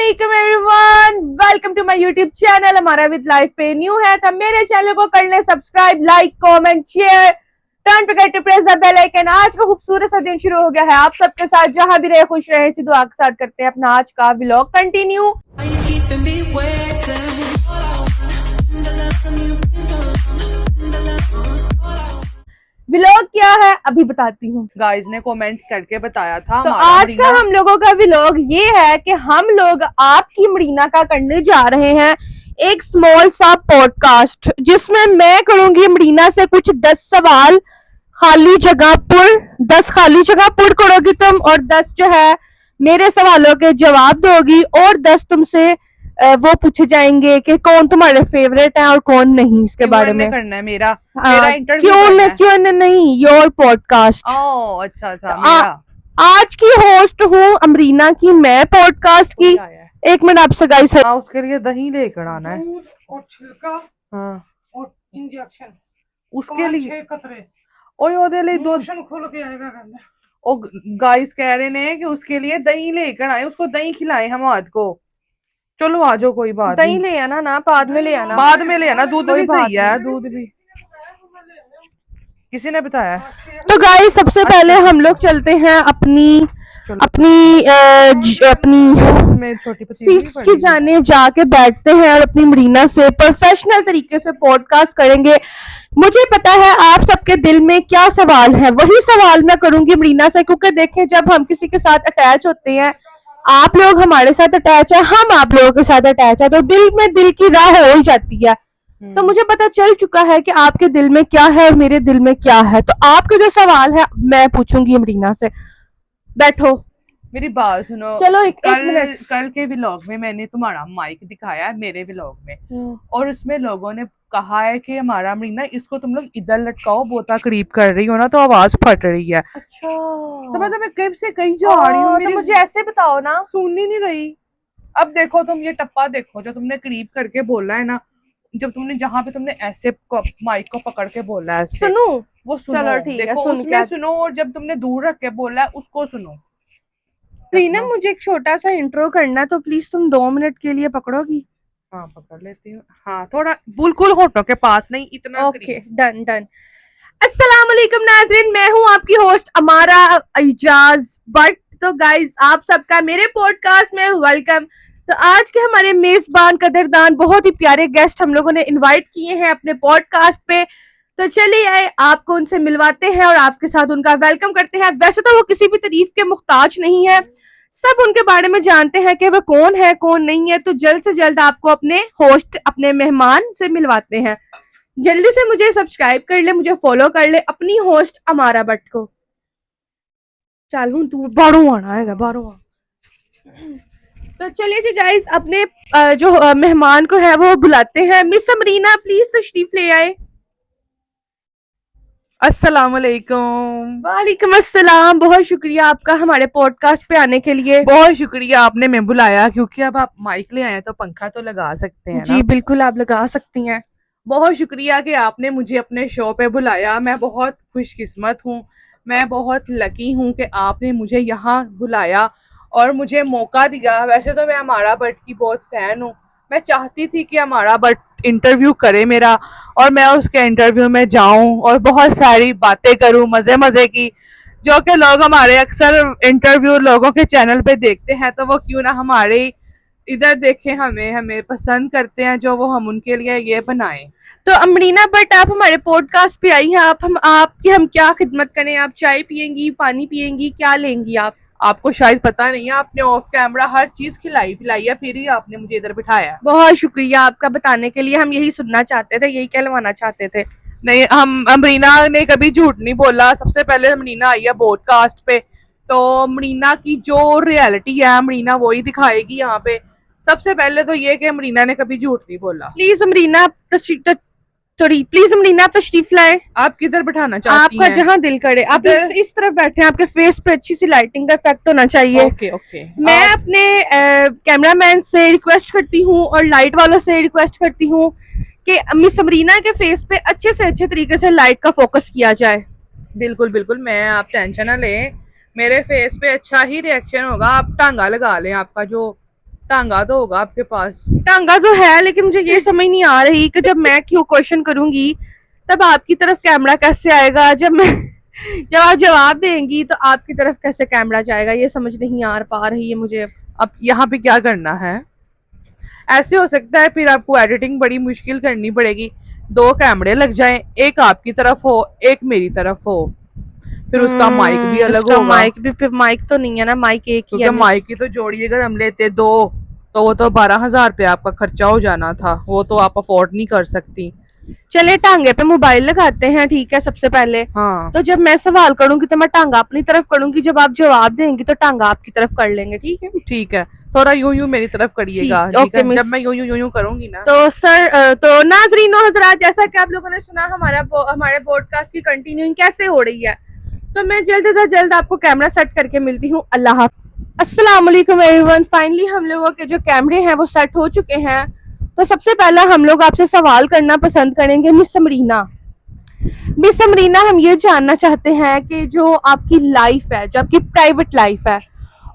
अस्सलामुअलैकुम everyone, welcome to my YouTube channel. हमारा with life पे न्यू है तो मेरे चैनल को कर ले subscribe, like, comment, share, don't forget to press the bell icon. आज का खूबसूरत सा दिन शुरू हो गया है। आप सबके साथ जहां भी रहे खुश रहे, इसी दुआ के साथ करते हैं अपना आज का व्लॉग कंटिन्यू। व्लॉग क्या है अभी बताती हूँ। गाइस ने कमेंट करके बताया था। तो आज का हम लोगों का व्लॉग ये है कि हम लोग आपकी मरीना का करने जा रहे हैं एक स्मॉल सा पॉडकास्ट, जिसमें मैं करूंगी मरीना से कुछ 10 सवाल, खाली जगह पुर 10 खाली जगह पुर करोगी तुम, और 10 जो है मेरे सवालों के जवाब दोगी, और 10 तुमसे वो पूछे जाएंगे कि कौन तुम्हारे फेवरेट है और कौन नहीं। इसके बारे में करना है मेरा इंटरव्यू क्यों नहीं, योर पॉडकास्ट। ओह अच्छा मेरा। आज की होस्ट हूँ अमरीना की मैं, पॉडकास्ट की। एक मिनट आपसे गाइस, उसके लिए दही लेकर आना है और छिलका और इंजेक्शन उसके लिए 6 कतरे ओदे लिए दो खुल के आएगा करना। ओ गाइस कह रहे ने कि उसके लिए दही लेकर आए, उसको दही खिलाए हम आज को। चलो आ जाओ, कोई बात दही ले आना ना, बाद में ले आना, बाद में ले आना। दूध भी सही है, दूध भी किसी ने बताया। तो गाइस सबसे पहले हम लोग चलते हैं अपनी सीट्स की जानिब जाके बैठते हैं और अपनी मरीना से प्रोफेशनल तरीके से पॉडकास्ट करेंगे। मुझे पता है आप सबके दिल में क्या सवाल है, वही सवाल मैं करूंगी मरीना से, क्योंकि देखें जब हम किसी के साथ अटैच होते हैं, आप लोग हमारे साथ अटैच है, हम आप लोगों के साथ अटैच है, तो दिल में दिल की राह हो ही जाती है। तो मुझे पता चल चुका है कि आपके दिल में क्या है और मेरे दिल में क्या है। तो आपके जो सवाल है मैं पूछूंगी अमरीना से। बैठो, मेरी बात सुनो। चलो एक मिनट। कल के व्लॉग में मैंने तुम्हारा माइक दिखाया है मेरे व्लॉग में, और उसमें लोगों ने कहा है कि हमारा अमरीना, इसको तुम लोग इधर लटकाओ, बोता करीब कर रही हो ना तो आवाज फट रही है। अच्छा तो मैं तुम्हें कब से कहीं जा रही हूँ, तो मुझे ऐसे बताओ ना। सुन ही नहीं रही। अब देखो तुम ये टप्पा देखो जो तुमने करीब करके बोला है ना, जब तुमने जहाँ पे तुमने ऐसे माइक को पकड़ के बोला है, सुनो वो सुनो। चलो ठीक है, उसमें सुनो, और जब तुमने दूर रख के बोला है उसको सुनो। प्रीना मुझे एक छोटा सा इंट्रो करना, तो प्लीज तुम 2 मिनट के लिए पकड़ोगी? हाँ पकड़ लेती हूँ। हाँ थोड़ा बिल्कुल होठों के पास नहीं, इतना। Okay done. अस्सलाम वालेकुम नाज़रीन, मैं हूँ आपकी होस्ट अमारा इजाज बट। तो गाइज आप सबका मेरे पॉडकास्ट में वेलकम। तो आज के हमारे मेजबान कदरदान बहुत ही प्यारे गेस्ट हम लोगों ने इनवाइट किए हैं अपने पॉडकास्ट पे। तो चलिए आए आपको उनसे मिलवाते हैं और आपके साथ उनका वेलकम करते हैं। वैसे तो वो किसी भी तारीफ के मुख्ताज नहीं है, सब उनके बारे में जानते हैं कि वो कौन है कौन नहीं है। तो जल्द से जल्द आपको अपने होस्ट, अपने मेहमान से मिलवाते हैं। जल्दी से मुझे सब्सक्राइब कर ले, मुझे फॉलो कर ले, अपनी होस्ट अमारा भट्ट को। चल हूं तू बाहरों आना है, बाहरों आ। तो चलिए जी गाइस, अपने जो मेहमान को है वो बुलाते हैं। मिस अमरीना प्लीज तशरीफ ले आए। अस्सलाम वालेकुम। वालेकुम अस्सलाम। बहुत शुक्रिया आपका हमारे पॉडकास्ट पे आने के लिए। बहुत शुक्रिया, आपने मैं बुलाया क्योंकि अब आप माइक ले आए तो पंखा तो लगा सकते हैं ना? जी बिल्कुल, आप लगा सकती हैं। बहुत शुक्रिया कि आपने मुझे अपने शो पे बुलाया। मैं बहुत खुशकिस्मत हूँ, मैं बहुत लकी हूँ कि आपने मुझे यहाँ बुलाया और मुझे मौका दिया। वैसे तो मैं हमारा भट्ट की बहुत फैन हूँ, मैं चाहती थी कि हमारा भट्ट इंटरव्यू करे मेरा, और मैं उसके इंटरव्यू में जाऊं और बहुत सारी बातें करूं मजे की, जो कि लोग हमारे अक्सर इंटरव्यू लोगों के चैनल पे देखते हैं, तो वो क्यों ना हमारे इधर देखें, हमें पसंद करते हैं जो वो हम उनके लिए ये बनाएं। तो अमरीना बट आप हमारे पॉडकास्ट पे आई हैं, हम क्या खिदमत करें? आप चाय पियेंगी, पानी पियेंगी, क्या लेंगी आप? आपको शायद पता नहीं है, आपने ऑफ कैमरा हर चीज खिलाई पिलाई है, फिर ही आपने मुझे इधर बिठाया। बहुत शुक्रिया आपका बताने के लिए, हम यही सुनना चाहते थे, यही कहलवाना चाहते थे। नहीं, हम अमरीना ने कभी झूठ नहीं बोला। सबसे पहले अमरीना आई है पॉडकास्ट पे, तो अमरीना की जो रियलिटी है अमरीना वही दिखाएगी यहाँ पे। सबसे पहले तो ये कि अमरीना ने कभी झूठ नहीं बोला। प्लीज अमरीना प्लीज अमरीना आप तशरीफ लाए। आप किधर बैठाना चाहती हैं? आपका जहाँ दिल करे। आप इस तरफ बैठे हैं, आपके फेस पे अच्छी सी लाइटिंग का इफेक्ट होना चाहिए। ओके। मैं अपने कैमरामैन से रिक्वेस्ट करती हूँ और लाइट वालों से रिक्वेस्ट करती हूँ कि मिस अमरीना के फेस पे अच्छे से अच्छे तरीके से लाइट का फोकस किया जाए। बिल्कुल, मैं, आप टेंशन ना लें, मेरे फेस पे अच्छा ही रिएक्शन होगा। आप टांगा लगा लें, आपका जो टांगा तो होगा आपके पास। टांगा तो है, लेकिन मुझे ये समझ नहीं आ रही कि जब मैं क्यों क्वेश्चन करूंगी तब आपकी तरफ कैमरा कैसे आएगा, जब आप जवाब देंगी तो आपकी तरफ कैसे कैमरा जाएगा, ये समझ नहीं आ पा रही है मुझे। अब यहाँ पे क्या करना है, ऐसे हो सकता है फिर आपको एडिटिंग बड़ी मुश्किल करनी पड़ेगी, 2 कैमरे लग जाएं, एक आपकी तरफ हो एक मेरी तरफ हो, फिर उसका माइक भी अलग उसका होगा। माइक भी, फिर माइक तो नहीं है ना, माइक एक ही क्योंकि है। माइक की तो जोड़ी अगर हम लेते 2 तो वो तो 12,000 रुपया आपका खर्चा हो जाना था, वो तो आप अफोर्ड नहीं कर सकती। चले टांगे पे मोबाइल लगाते हैं, ठीक है सबसे पहले। हाँ तो जब मैं सवाल करूंगी तो मैं टांगा अपनी तरफ करूंगी, जब आप जवाब देंगी तो टांगा आपकी तरफ कर लेंगे, ठीक है। ठीक है, थोड़ा यूं यूं मेरी तरफ करिएगा, ठीक, ठीक ओके है। मिस। जब मैं यूं यूं यूं यूं करूंगी ना तो सर तो नाजरीनो हजरात, जैसा कि आप लोगों ने सुना हमारे पॉडकास्ट की कंटिन्यूइंग कैसे हो रही है, तो मैं जल्द से जल्द आपको कैमरा सेट करके मिलती हूँ। अल्लाह हाफ़िज़। अस्सलाम वालेकुम एवरीवन। फाइनली हम लोगों के जो कैमरे हैं वो सेट हो चुके हैं। तो सबसे पहला हम लोग आपसे सवाल करना पसंद करेंगे, मिस अमरीना। मिस अमरीना, हम ये जानना चाहते हैं कि जो आपकी लाइफ है, जो आपकी प्राइवेट लाइफ है,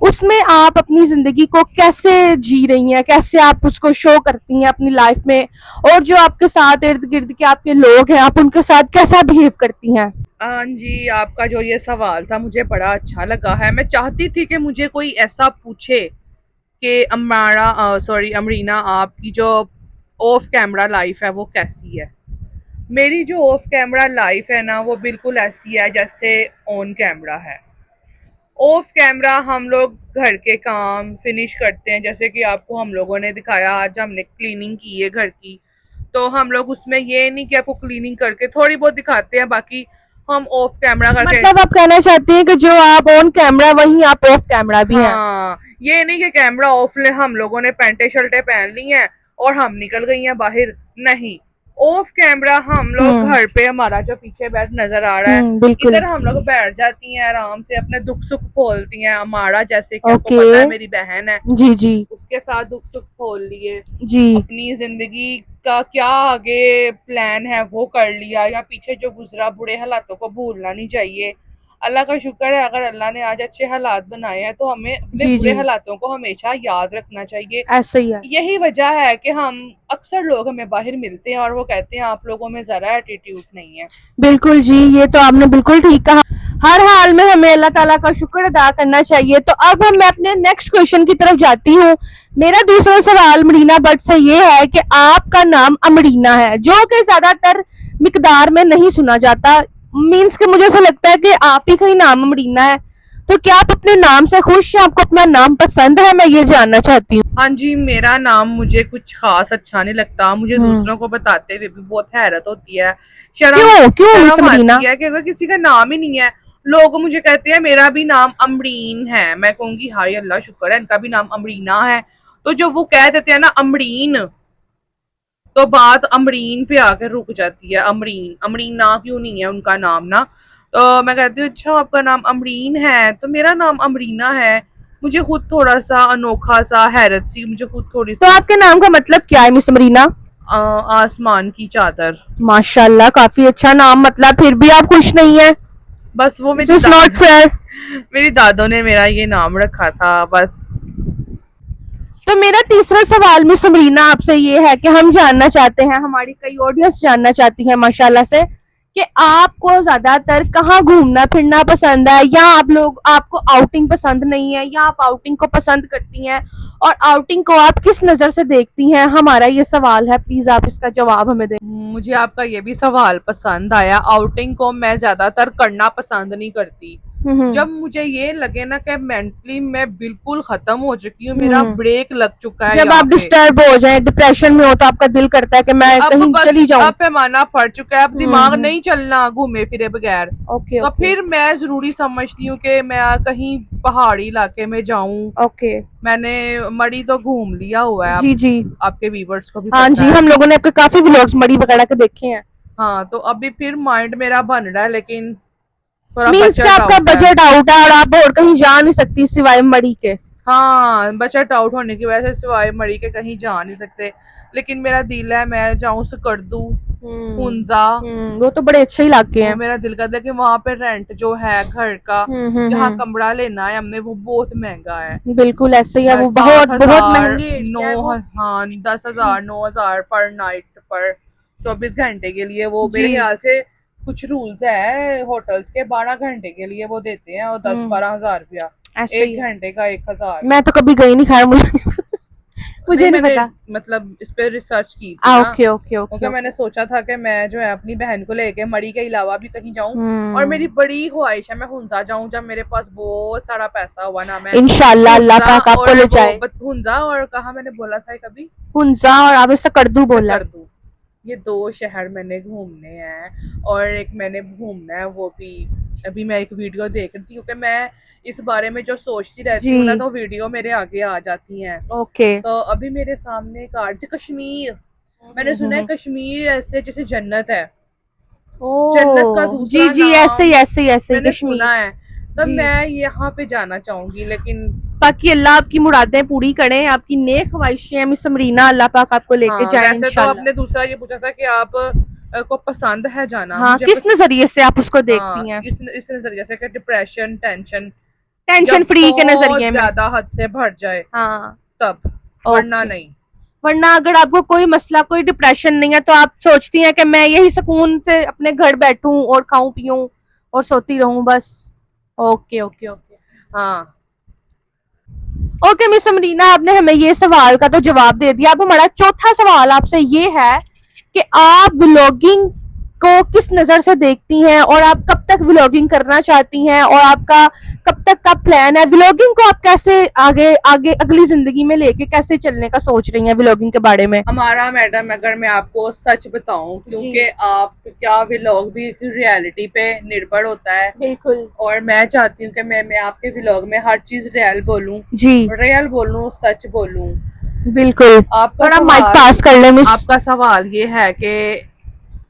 उसमें आप अपनी जिंदगी को कैसे जी रही हैं, कैसे आप उसको शो करती हैं अपनी लाइफ में, और जो आपके साथ इर्द गिर्द के आपके लोग हैं आप उनके साथ कैसा बिहेव करती हैं। हाँ जी, आपका जो ये सवाल था मुझे बड़ा अच्छा लगा है। मैं चाहती थी कि मुझे कोई ऐसा पूछे कि अमरीना, आपकी जो ऑफ कैमरा लाइफ है वो कैसी है। मेरी जो ऑफ कैमरा लाइफ है ना वो बिल्कुल ऐसी है जैसे ऑन कैमरा है। ऑफ कैमरा हम लोग घर के काम फिनिश करते हैं, जैसे कि आपको हम लोगों ने दिखाया, आज हमने क्लीनिंग की है घर की, तो हम लोग उसमें ये नहीं कि आपको क्लीनिंग करके थोड़ी बहुत दिखाते हैं, बाकी हम ऑफ कैमरा करके। मतलब आप कहना चाहती हैं कि जो आप ऑन कैमरा वहीं आप ऑफ कैमरा भी हैं। हाँ, ये नहीं कि कैमरा ऑफ ले हम लोगों ने पैंटे शर्टें पहन ली हैं और हम निकल गई हैं बाहर, नहीं। ऑफ कैमरा हम लोग घर पे, हमारा जो पीछे बेड नजर आ रहा है, बिल्कुल। इधर हम लोग बैठ जाती हैं आराम से, अपने दुख सुख खोलती हैं। हमारा जैसे कि आपको ओके। पता है मेरी बहन है, जी जी उसके साथ दुख सुख खोल लिए, जी। अपनी जिंदगी का क्या आगे प्लान है वो कर लिया, या पीछे जो गुजरा बुरे हालातों को भूलना नहीं चाहिए। अल्लाह का शुक्र है, अगर अल्लाह ने आज अच्छे हालात बनाए हैं तो हमें अपने जी, बुरे जी। हालातों को हमेशा याद रखना चाहिए। ऐसा ही है। यही वजह है कि हम अक्सर लोग हमें बाहर मिलते हैं और वो कहते हैं आप लोगों में जरा एटीट्यूड नहीं है। बिल्कुल जी, ये तो आपने बिल्कुल ठीक कहा। हर हाल में हमें अल्लाह ताला का शुक्र अदा करना चाहिए। तो अब मैं अपने नेक्स्ट क्वेश्चन की तरफ जाती हूँ। मेरा दूसरा सवाल मरीना बट से ये है कि आपका नाम अमरीना है, जो कि ज्यादातर मिकदार में नहीं सुना जाता। मीन्स कि मुझे ऐसा लगता है कि आप ही का ही नाम अमरीना है। तो क्या आप अपने नाम से खुश हैं, आपको अपना नाम पसंद है, मैं ये जानना चाहती हूँ। हाँ जी, मेरा नाम मुझे कुछ खास अच्छा नहीं लगता, मुझे दूसरों को बताते हुए भी बहुत हैरत होती है, क्यों शर्म अमरीना? आती है कि अगर किसी का नाम ही नहीं है। लोग मुझे कहते हैं मेरा भी नाम अमरीन है, मैं कहूंगी हाय अल्लाह शुक्र है इनका भी नाम अमरीना है। तो जब वो कह देते हैं ना अमरीन, तो बात अमरीन पे आकर रुक जाती है। अमरीन अमरीन ना क्यों नहीं है उनका नाम ना। तो मैं कहती हूँ अच्छा आपका नाम अमरीन है, तो मेरा नाम अमरीना है। मुझे खुद थोड़ा सा अनोखा सा, हैरत सी, मुझे खुद थोड़ी सी। तो आपके नाम का मतलब क्या है मिस अमरीना? आसमान की चादर। माशाल्लाह, काफी अच्छा नाम। मतलब फिर भी आप खुश नहीं है? बस वो This is not fair. मेरी दादों ने मेरा ये नाम रखा था बस। तो मेरा तीसरा सवाल मिस अमरीना आपसे ये है कि हम जानना चाहते हैं, हमारी कई ऑडियंस जानना चाहती है माशाल्लाह से, कि आपको ज्यादातर कहाँ घूमना फिरना पसंद है, या आपको आउटिंग पसंद नहीं है, या आप आउटिंग को पसंद करती हैं, और आउटिंग को आप किस नजर से देखती हैं। हमारा ये सवाल है, प्लीज आप इसका जवाब हमें दें। मुझे आपका ये भी सवाल पसंद आया। आउटिंग को मैं ज्यादातर करना पसंद नहीं करती। जब मुझे ये लगे ना कि मेंटली मैं बिल्कुल खत्म हो चुकी हूँ, मेरा ब्रेक लग चुका है, जब आप डिस्टर्ब हो जाए, डिप्रेशन में हो, तो आपका दिल करता है कि मैं कहीं चली जाऊं। अब पैमाना पड़ चुका है, अब दिमाग नहीं चलना घूमे फिरे बगैर। ओके, तो फिर मैं जरूरी समझती हूँ कि मैं कहीं पहाड़ी इलाके में जाऊं। ओके। मैंने मड़ी तो घूम लिया हुआ है, जी जी। आपके व्यूअर्स को भी हाँ पता जी, है। हम लोगों ने आपके काफी व्लॉग्स मड़ी वगैरह के देखे हैं। हाँ, तो अभी फिर माइंड मेरा बन रहा है, लेकिन थोड़ा मीन्स कि आपका बजट आउट है और आप और कहीं जा नहीं सकती सिवाय मड़ी के। हाँ, बजट आउट होने की वजह से सिवाय मड़ी के कहीं जा नहीं सकते। लेकिन मेरा दिल है मैं जाऊं स्कर्दू, हुंजा, वो तो बड़े अच्छे इलाके वो हैं। मेरा दिल करता है कि वहाँ पे रेंट जो है घर का, जहाँ कमरा लेना है हमने, वो बहुत महंगा है। बिल्कुल ऐसे ही है, वो 7,000, बहुत महंगी area है वो। हाँ 10,000 9,000 पर नाइट पर 24 घंटे के लिए। वो जी। मेरे ख्याल से कुछ रूल्स है होटल्स के, 12 घंटे के लिए वो देते हैं और 10-12 हजार रुपया, ऐसे ही एक है। घंटे का 1,000। मैं तो कभी गई नहीं, खैर मुझे नहीं मैंने पता। मतलब इस पे रिसर्च की थी ना, ओके ओके क्योंकि ओके। मैंने सोचा था कि मैं जो है अपनी बहन को लेके मरी के अलावा भी कहीं जाऊं, और मेरी बड़ी ख्वाहिश है मैं हुंजा जाऊं जब मेरे पास बहुत सारा पैसा हुआ ना। मैं इंशाल्लाह अल्लाह हुंजा पाक आपको और ले वो जाए। हुंजा और कहा मैंने बोला था कभी, हुंजा और आप इससे करदू बोला। कर दूं। ये 2 शहर मैंने घूमने हैं, और एक मैंने घूमना है वो भी अभी मैं एक वीडियो देख रही थी, क्योंकि मैं इस बारे में जो सोचती रहती हूँ ना जी। तो वीडियो मेरे आगे आ जाती हैं। ओके। तो अभी मेरे सामने एक आर्ट थी कश्मीर। मैंने सुना है कश्मीर ऐसे जैसे जन्नत है, जन्नत का दूसरा जी जी, ऐसे ही नाम ऐसे ही ऐसे ही मैंने कश्मीर। सुना है। तो जी। मैं यहाँ पे जाना चाहूंगी, लेकिन बाकी अल्लाह आपकी मुरादें पूरी करें, आपकी नेक ख्वाहिशें मिस मरीना, अल्लाह पाक आपको लेके हाँ जाए वैसे तो इंशाल्लाह। आपने दूसरा ये पूछा था कि आप को पसंद है जाना। हाँ, मुझे किस नजरिए से आप उसको देखती हैं? इस नजरिए से कि डिप्रेशन टेंशन टेंशन जब फ्री के बहुत नजरिए में। ज्यादा हद से बढ़ जाए हाँ। तब, वरना ओके। नहीं। वरना अगर आपको कोई मसला कोई डिप्रेशन नहीं है तो आप सोचती हैं कि मैं यही सुकून से अपने घर बैठूं और खाऊं पीऊं और सोती रहूं बस। Okay okay okay. हाँ ओके मिस अमरीना, आपने हमें ये सवाल का तो जवाब दे दिया। अब हमारा चौथा सवाल आपसे ये है कि आप व्लॉगिंग को किस नजर से देखती हैं और आप कब तक व्लॉगिंग करना चाहती हैं और आपका कब तक का प्लान है? व्लॉगिंग को आप कैसे आगे आगे अगली जिंदगी में लेके कैसे चलने का सोच रही हैं व्लॉगिंग के बारे में? हमारा मैडम, अगर मैं आपको सच बताऊं, क्योंकि आप क्या व्लॉग भी रियलिटी पे निर्भर होता है, बिल्कुल। और मैं चाहती हूँ कि मैं आपके व्लॉग में हर चीज रियल बोलूं, जी रियल बोलूं, सच बोलूं। बिल्कुल। आपका थोड़ा माइक सवाल, पास कर ले मिस। आपका सवाल ये है कि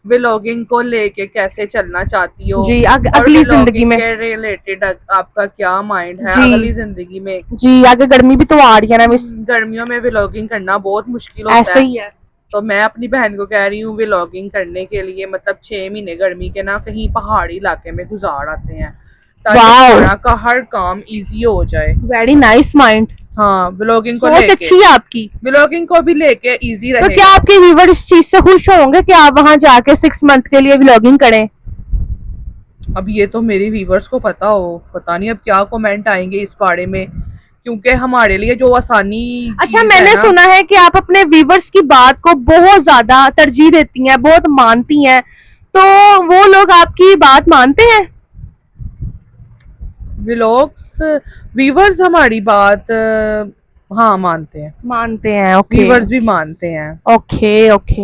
व्लॉगिंग को लेके कैसे चलना चाहती हो, जी और अगली जिंदगी व्लॉगिंग में। के रिलेटेड आपका क्या माइंड है जी। अगली जिंदगी में। जी आगे गर्मी भी तो आ रही है ना मिस। गर्मियों में व्लॉगिंग करना बहुत मुश्किल होता ऐसे है, ही है। तो मैं अपनी बहन को कह रही हूँ व्लॉगिंग करने के लिए, मतलब 6 महीने गर्मी के ना कहीं पहाड़ी इलाके में गुजार आते हैं, ताकि वाओ। हमारा का हर काम इजी हो जाए। Very nice mind. हाँ व्लॉगिंग को सोच लेके, अच्छी है आपकी। व्लॉगिंग को भी लेके इजी तो रहेगा। क्या आपके व्यूवर इस चीज से खुश होंगे कि आप वहां जाके 6 मंथ के लिए व्लॉगिंग करें? अब ये तो मेरे व्यूवर्स को पता हो, पता नहीं अब क्या कमेंट आएंगे इस बारे में, क्योंकि हमारे लिए जो आसानी अच्छा, चीज़ मैंने है ना, सुना है कि आप अपने व्यूवर्स की बात को बहुत ज्यादा तरजीह देती हैं, बहुत मानती हैं, तो वो लोग आपकी बात मानते हैं? व्लॉग्स व्यूवर्स हमारी बात हाँ मानते हैं, मानते हैं। ओके। व्यूवर्स भी मानते हैं। Okay okay.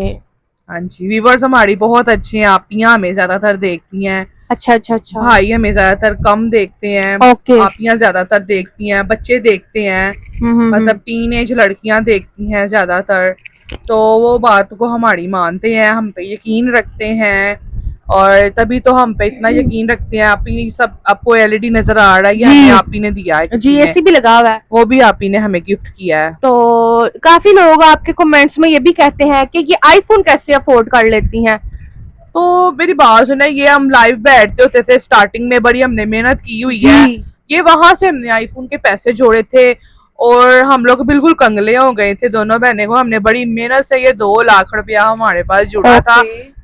हाँ जी, व्यूवर्स हमारी बहुत अच्छे हैं, आपियां हमें ज्यादातर देखती हैं, अच्छा अच्छा अच्छा। भाई हमें ज्यादातर कम देखते हैं, ओके। आपियां ज्यादातर देखती हैं, बच्चे देखते हैं, मतलब टीनेज लड़कियां देखती हैं ज्यादातर, तो वो बात को हमारी मानते हैं, हम पे यकीन रखते हैं, और तभी तो हम पे इतना यकीन रखते हैं। आप ही सब, आपको एलईडी नजर आ रहा है, ये जी। हमें आप ही ने दिया है, किसी जी ने, एसी भी लगा हुआ है। वो भी आप ही ने हमें गिफ्ट किया है। तो काफी लोग आपके कमेंट्स में ये भी कहते हैं कि ये आईफोन कैसे अफोर्ड कर लेती हैं? तो मेरी बात सुने, ये हम लाइव बैठते होते थे स्टार्टिंग में, बड़ी हमने मेहनत की हुई है, ये वहां से हमने आईफोन के पैसे जोड़े थे, और हम लोग बिल्कुल कंगले हो गए थे दोनों बहनें को, हमने बड़ी मेहनत से ये 2 लाख रुपया हमारे पास जुड़ा था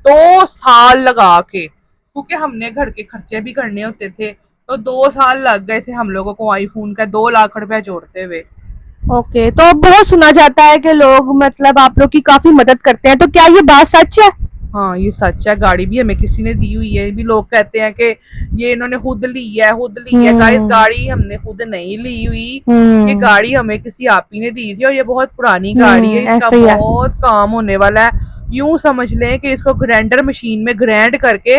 2 साल लगा के, क्योंकि हमने घर के खर्चे भी करने होते थे, तो 2 साल लग गए थे हम लोगों को आईफोन का 2 लाख रुपया जोड़ते हुए। ओके। तो बहुत सुना जाता है कि लोग मतलब आप लोग की काफी मदद करते हैं, तो क्या ये बात सच है? हाँ ये सच है, गाड़ी भी हमें किसी ने दी हुई है, ये भी लोग कहते हैं कि ये इन्होंने खुद ली है, खुद ली है। गाइस गाड़ी हमने खुद नहीं ली हुई, ये गाड़ी हमें किसी आपी ने दी थी, और ये बहुत पुरानी गाड़ी है, इसका बहुत काम होने वाला है। यूं समझ लें कि इसको ग्राइंडर मशीन में ग्राइंड करके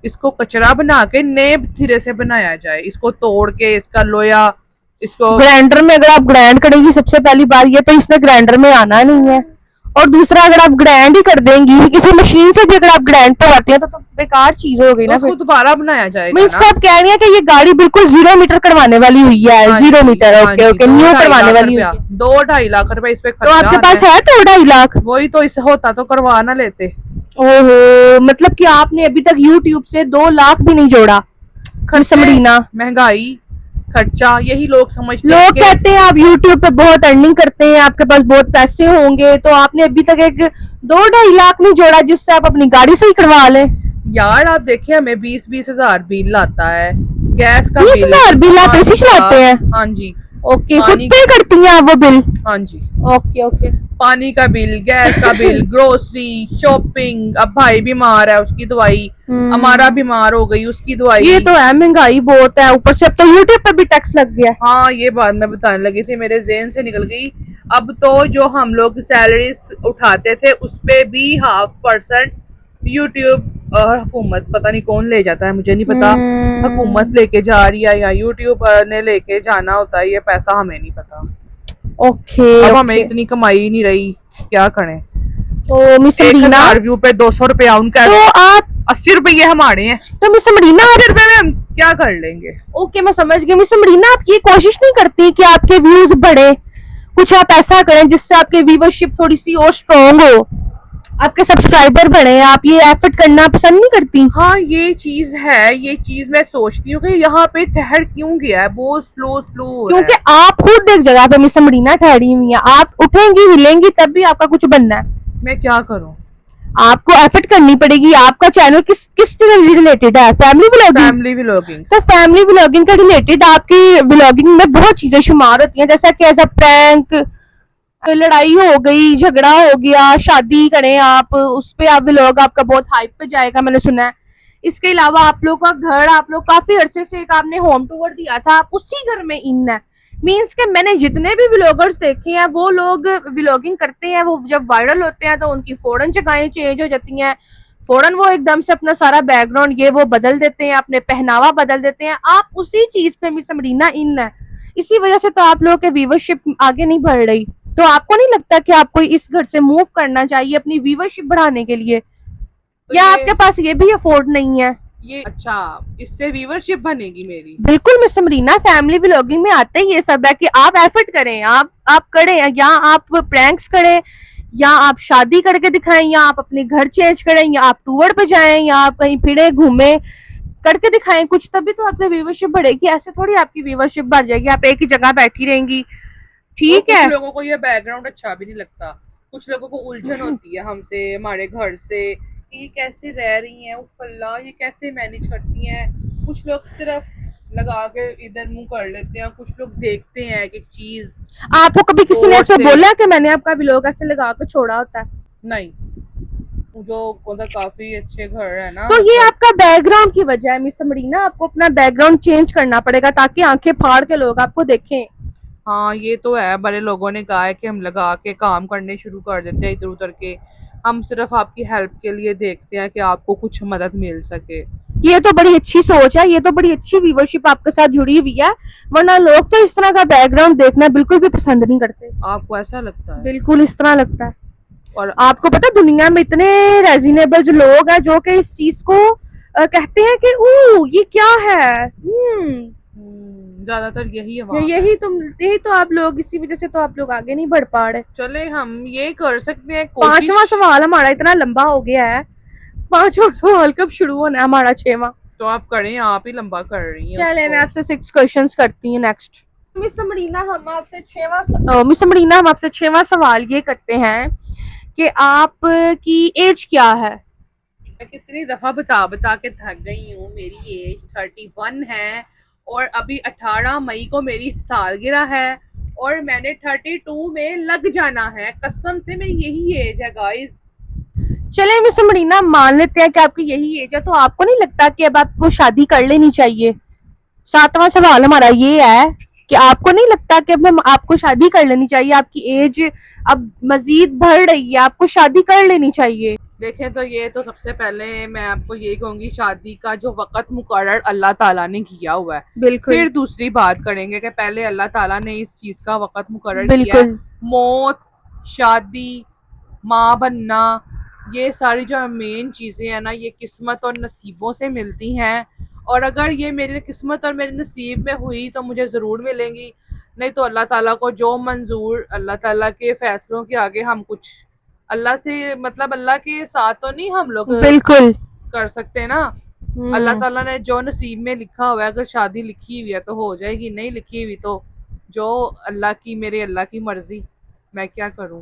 इसको कचरा बना के नए सिरे से बनाया जाए, इसको तोड़ के इसका लोया, इसको ग्राइंडर में अगर आप ग्राइंड करेंगी, सबसे पहली बात ये तो इसने ग्राइंडर में आना नहीं है, और दूसरा अगर आप ग्राइंड ही कर देंगी किसी मशीन से भी, अगर आप ग्राइंड करवाती हैं तो बेकार चीज हो गई ना। उसको दोबारा बनाया जाएगा मींस आप कह रही है कि ये गाड़ी बिल्कुल 0 मीटर करवाने वाली हुई है? 0 मीटर। Okay okay. न्यू करवाने वाली हुई है। 2-2.5 लाख रुपए इस पे तो आपके पास है तो 2.5 लाख? वही तो, इस होता तो करवा ना लेते। ओहो, मतलब कि आपने अभी तक YouTube से 2 लाख भी नहीं जोड़ा। समरीना, महंगाई, खर्चा, यही लोग समझते हैं लोग कि कहते हैं आप YouTube पे बहुत अर्निंग करते हैं, आपके पास बहुत पैसे होंगे, तो आपने अभी तक एक 2-2.5 लाख नहीं जोड़ा जिससे आप अपनी गाड़ी सही करवा लें। यार आप देखिए हमें 20-20 हजार बिल आता है, गैस का 20,000 बिल आप पानी ऐसे का, चलाते हैं? हाँ जी, ओके, खुद पानी पे करती हैं आप वो बिल? हाँ जी, ओके ओके। पानी का बिल, गैस का बिल, ग्रोसरी, शॉपिंग, अब भाई बीमार है उसकी दवाई, हमारा बीमार हो गई उसकी दवाई। ये तो है, महंगाई बहुत है, ऊपर से अब तो YouTube पे भी टैक्स लग गया है। हाँ ये बात मैं बताने लगी थी, मेरे ज़हन से निकल गई। अब तो जो हम लोग सैलरी उठाते थे उस पे भी 0.5% यूट्यूब हुकूमत, पता नहीं कौन ले जाता है, मुझे नहीं पता, हुकूमत लेके जा रही है या यूट्यूब ने लेके जाना होता है, ये पैसा हमें नहीं पता। ओके अब हमें ओके। इतनी कमाई ही नहीं रही, क्या करें। तो मिस मरीना, 1,000 व्यू पे 200 रुपया उनका, तो आप 80 रुपये हमारे हैं, तो मिस मरीना 80 रुपये में हम क्या कर लेंगे। ओके, मैं समझ गई। मिस मरीना, आप ये कोशिश नहीं करती कि आपके व्यूज बढ़े, कुछ आप ऐसा करें जिससे आपकी व्यूवरशिप थोड़ी सी और स्ट्रांग हो, आपके सब्सक्राइबर बढ़े, आप ये एफर्ट करना पसंद नहीं करती? हाँ ये चीज है, ये चीज मैं सोचती हूँ कि यहाँ पे ठहर क्यों गया है, बहुत स्लो स्लो हो रहा क्योंकि है। आप खुद एक जगह पे मिस मरीना ठहरी हुई हैं, आप उठेंगी हिलेंगी तब भी आपका कुछ बनना है। मैं क्या करूँ? आपको एफर्ट करनी पड़ेगी। आपका चैनल किस से रिलेटेड है? Family vlogging? Family vlogging. तो फैमिली व्लॉगिंग का रिलेटेड आपकी व्लॉगिंग में बहुत चीजें शुमार होती हैं, जैसा कि एज अ प्रैंक, लड़ाई हो गई, झगड़ा हो गया, शादी करें आप, उस पे आप व्लॉग आपका बहुत हाइप पे जाएगा, मैंने सुना है। इसके अलावा आप लोग का घर, आप लोग काफी अरसे से एक आपने होम टूर दिया था, आप उसी घर में इन है। मीन्स के मैंने जितने भी व्लॉगर्स देखे हैं वो लोग व्लॉगिंग करते हैं, वो जब वायरल होते हैं तो उनकी फौरन जगहें चेंज हो जाती हैं, फौरन वो एकदम से अपना सारा बैकग्राउंड ये वो बदल देते हैं, अपने पहनावा बदल देते हैं। आप उसी चीज पे मिस मरीना इन है, इसी वजह से तो आप लोगों के व्यूवरशिप आगे नहीं बढ़ रही। तो आपको नहीं लगता कि आपको इस घर से मूव करना चाहिए अपनी व्यूवरशिप बढ़ाने के लिए, तो या ये- आपके पास ये भी अफोर्ड नहीं है? ये अच्छा, इससे व्यूवरशिप बनेगी मेरी? बिल्कुल मिस मरीना, फैमिली व्लॉगिंग में आते ही ये सब है कि आप एफर्ट करें, आप करें, या आप प्रैंक्स करें, या आप शादी करके दिखाएं, या आप अपने घर चेंज करें, या आप टूर पे जाएं, या आप कहीं फिरे घूमे करके दिखाएं कुछ, तभी तो आपकी व्यूवरशिप बढ़ेगी। ऐसे थोड़ी आपकी व्यूवरशिप बढ़ जाएगी आप एक ही जगह बैठी रहेंगी। ठीक है, कुछ लोगों को ये बैकग्राउंड अच्छा भी नहीं लगता, कुछ लोगों को उलझन होती है हमसे, हमारे घर से, ये कैसे रह रही हैं उफ़ल्ला, ये कैसे मैनेज करती हैं। कुछ लोग सिर्फ लगा के इधर मुंह कर लेते हैं, कुछ लोग देखते हैं एक एक चीज। आपको कभी किसी ने और ऐसे से- बोला कि मैंने आपका व्लॉग ऐसे लगा के छोड़ा होता है? नहीं, जो मतलब काफी अच्छे घर है ना, तो ये आपका बैकग्राउंड की वजह है मिस मरीना, आपको अपना बैकग्राउंड चेंज करना पड़ेगा ताकि आंखें फाड़ के लोग आपको देखें। हाँ ये तो है, बड़े लोगों ने कहा है कि हम लगा के काम करने शुरू कर देते हैं इधर उधर के, हम सिर्फ आपकी हेल्प के लिए देखते हैं कि आपको कुछ मदद मिल सके। ये तो बड़ी अच्छी सोच है, ये तो बड़ी अच्छी व्यूवरशिप आपके साथ जुड़ी हुई है, वरना लोग तो इस तरह का बैकग्राउंड देखना बिल्कुल भी पसंद नहीं करते। आपको ऐसा लगता है? बिल्कुल इस तरह लगता है। और आपको पता दुनिया में इतने रेजिनेबल जो लोग हैं जो कि इस चीज को कहते हैं कि ओ ये क्या है। ज्यादातर यही आवाज है। यही तो आप लोग, इसी वजह से तो आप लोग आगे नहीं बढ़ पा रहे। चले हम ये कर सकते हैं, पांचवा सवाल हमारा इतना लंबा हो गया है, पांचवा सवाल कब शुरू होना है हमारा? 6वां तो आप करें, आप ही लंबा कर रही हैं चले, उसको। मैं आपसे 6 क्वेश्चंस करती हूँ। नेक्स्ट मिस मरीना, हम आपसे 6वां सवाल ये करते हैं कि आप की एज क्या है? मैं कितनी दफा बता बता के थक गई हूँ, मेरी एज 31 है और अभी 18 मई को मेरी सालगिरह है और मैंने 32 में लग जाना है, कसम से मेरी यही एज है गाइस। चले मिस मरीना, मान लेते हैं कि आपकी यही एज है, तो आपको नहीं लगता कि अब आपको शादी कर लेनी चाहिए? 7वां सवाल हमारा ये है कि आपको नहीं लगता कि अब हम आपको शादी कर लेनी चाहिए? आपकी एज अब मजीद बढ़ रही है, आपको शादी कर लेनी चाहिए। देखें तो ये तो सबसे पहले मैं आपको यही कहूंगी, शादी का जो वक़्त मुकर्रर अल्लाह ताला ने किया हुआ है, बिल्कुल फिर दूसरी बात करेंगे कि पहले अल्लाह ताला ने इस चीज का वक़्त मुकर्रर किया है। बिल्कुल मौत, शादी, माँ बनना, ये सारी जो मेन चीज़ें हैं ना, ये किस्मत और नसीबों से मिलती हैं, और अगर ये मेरी किस्मत और मेरे नसीब में हुई तो मुझे ज़रूर मिलेंगी, नहीं तो अल्लाह ताला को जो मंजूर, अल्लाह ताला के फैसलों के आगे हम कुछ अल्लाह से मतलब अल्लाह के साथ तो नहीं हम लोग बिल्कुल। कर सकते ना। अल्लाह ताला ने जो नसीब में लिखा हुआ है, अगर शादी लिखी हुई है तो हो जाएगी, नहीं लिखी हुई तो जो अल्लाह की, मेरे अल्लाह की मर्जी, मैं क्या करूं।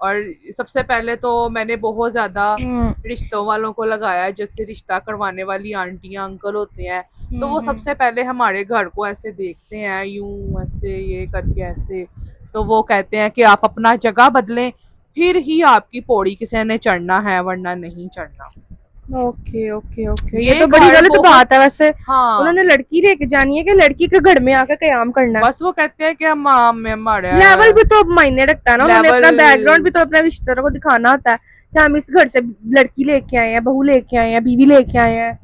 और सबसे पहले तो मैंने बहुत ज्यादा रिश्तों वालों को लगाया, जैसे रिश्ता करवाने वाली आंटियां अंकल होते हैं, तो वो सबसे पहले हमारे घर को ऐसे देखते हैं, यूं ऐसे ये करके ऐसे, तो वो कहते हैं कि आप अपना जगह बदलें, फिर ही आपकी पौड़ी किसी ने चढ़ना है, वरना नहीं चढ़ना। ओके ओके ओके, ये ये तो बड़ी घर गलत बहुत- बात है वैसे। हाँ, उन्होंने लड़की लेके जानी है कि लड़की के घर में आकर कयाम करना है? बस वो कहते हैं कि हम हमारे लेवल भी तो मायने रखता है ना, उन्होंने अपना लेवल- बैकग्राउंड भी तो अपने रिश्तेदारों को दिखाना होता है कि हम इस घर से लड़की लेके आए हैं, बहू लेके आए हैं, बीवी लेके आए हैं,